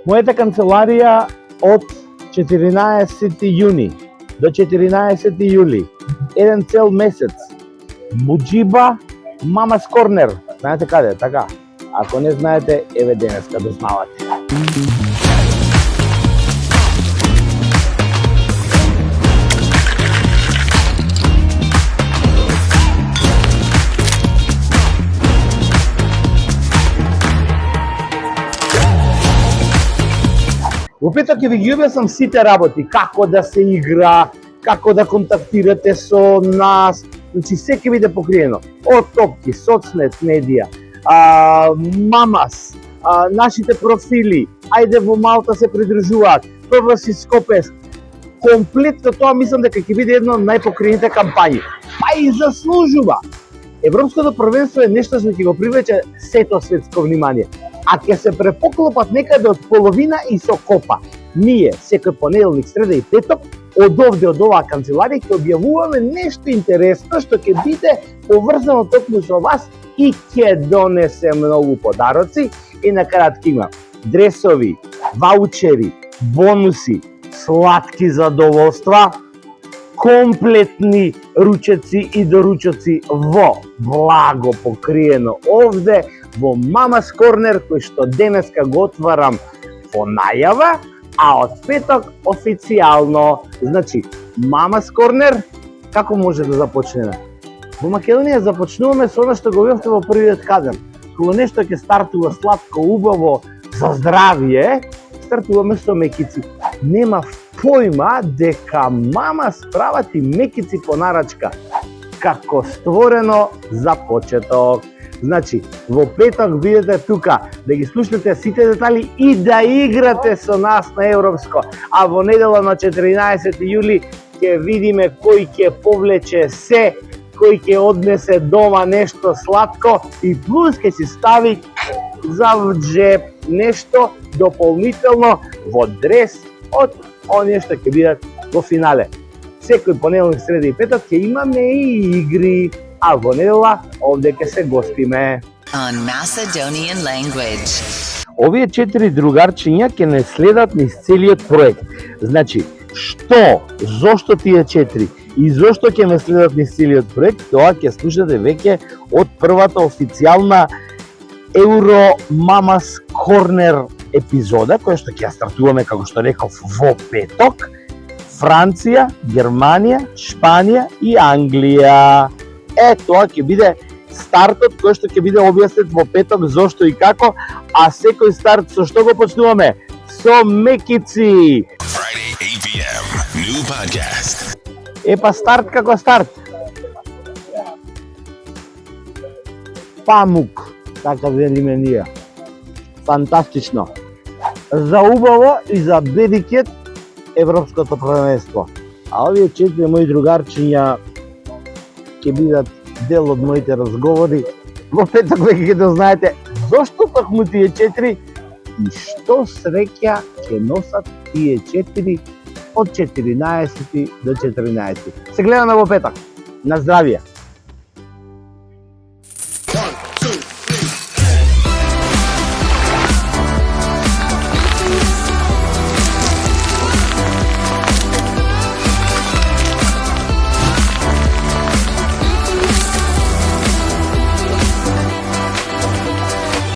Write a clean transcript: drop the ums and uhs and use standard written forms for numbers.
Моята канцеларија од 14 јуни до 14 јули, еден цел месец, Буџиба, Мамас Корнер. Знаете каде, така? Ако не знаете, еве денеска дознавате. Во петок ќе ви ги објаснам сите работи, како да се игра, како да контактирате со нас, значи се ќе биде покриено. Од топки, соцнет медија, Мамас, нашите профили, ајде во Малта се придружуваат, ПВС Скопес. Комплетно тоа мислам дека ќе биде една од најпокриените кампањи. Па и заслужува. Европското првенство е нешто што ќе го привлече сето светско внимание. А ќе се препоклопат некаде од половина и со копа. Ние, секој понеделник, среда и петок, од овде, од оваа канцеларија, ќе објавуваме нешто интересно што ќе биде поврзано токму со вас и ќе донесе многу подароци. И на крајот ќе има дресови, ваучери, бонуси, сладки задоволства, комплетни ручеци и доручоци во благо покриено овде во Мамас Корнер, кој што денеска го отварам во најава, а од петок официјално. Значи, Мамас Корнер, како може да започнеме? Во Македонија започнуваме со она што го видовте во првиот кадрен. Кога нешто ќе стартува сладко, убаво, за здравје, стартуваме со мекици. Нема појма дека Мамас прават и мекици по нарачка, како створено за почеток. Значи, во петок бидете тука да ги слушнете сите детали и да играте со нас на европско. А во недела на 14 јули ќе видиме кој ќе повлече се, кој ќе однесе дома нешто сладко и плюс ќе си стави за джеб нешто дополнително во дрес од оние што ќе бидат во финале. Секој понеделник, среда и петок ќе имаме и игри, а во недела овде ќе се гостиме. On Macedonian language. Овие 4 другарчиња ќе не следат низ целиот проект. Значи, што, зошто тие 4 и зошто ќе не следат низ целиот проект, тоа ќе слушате веќе од првата официјална Euro Mama's Corner епизода, која што ќе стартуваме, како што реков, во петок. Франција, Германија, Шпанија и Англија. Тоа ќе биде стартот кој што ќе биде објаснет во петок зошто и како, а секој старт со што го почнуваме? Со мекици. Friday 8 p.m. New podcast. Па старт како старт. Памук, така велиме ние. Фантастично. За убаво и за берикет европското првенство. А овие 4 мои другарчиња ќе бидат дел од моите разговори. Во петок веќе ќе да знаете зошто токму тие 4 и што среќа ќе носат тие 4 од 14 до 14. Се гледаме во петок. На здравје!